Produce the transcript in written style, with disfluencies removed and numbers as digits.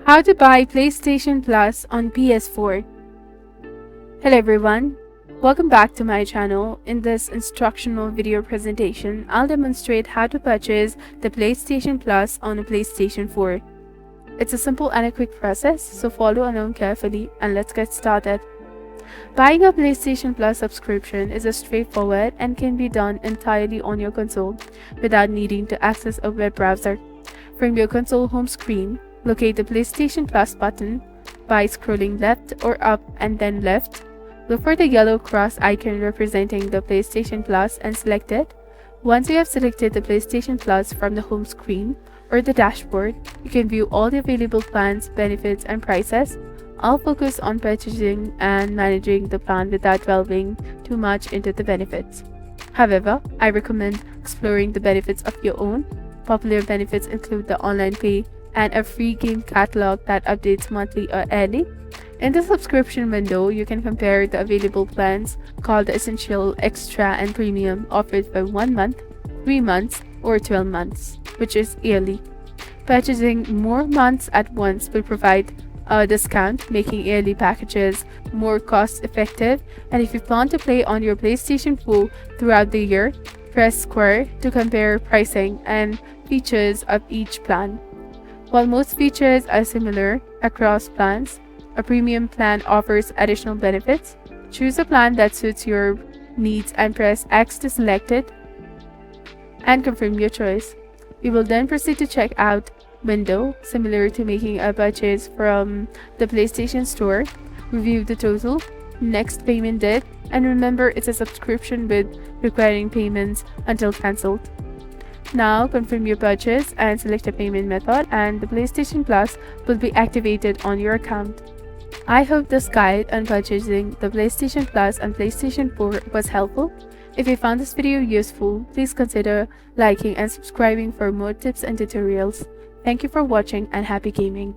How to buy PlayStation Plus on PS4. Hello everyone, welcome back to my channel. In this instructional video presentation, I'll demonstrate how to purchase the PlayStation Plus on a PlayStation 4. It's a simple and a quick process, so follow along carefully and let's get started. Buying a PlayStation Plus subscription is a straightforward and can be done entirely on your console without needing to access a web browser. From your console home screen, locate the PlayStation Plus button by scrolling left or up and then left. Look for the yellow cross icon representing the PlayStation Plus and select it. Once you have selected the PlayStation Plus from the home screen or the dashboard, you can view all the available plans, benefits, and prices. I'll focus on purchasing and managing the plan without delving too much into the benefits. However, I recommend exploring the benefits of your own. Popular benefits include the online pay and a free game catalog that updates monthly or yearly. In the subscription window, you can compare the available plans called the Essential, Extra, and Premium offered for 1 month, 3 months, or 12 months, which is yearly. Purchasing more months at once will provide a discount, making yearly packages more cost effective. And if you plan to play on your PlayStation 4 throughout the year, press square to compare pricing and features of each plan. While most features are similar across plans, a premium plan offers additional benefits. Choose a plan that suits your needs and press X to select it and confirm your choice. We will then proceed to check out window, similar to making a purchase from the PlayStation Store. Review the total, next payment date, and remember it's a subscription with requiring payments until cancelled. Now confirm your purchase and select a payment method, and the PlayStation Plus will be activated on your account. I hope this guide on purchasing the PlayStation Plus and PlayStation 4 was helpful. If you found this video useful, please consider liking and subscribing for more tips and tutorials. Thank you for watching and happy gaming.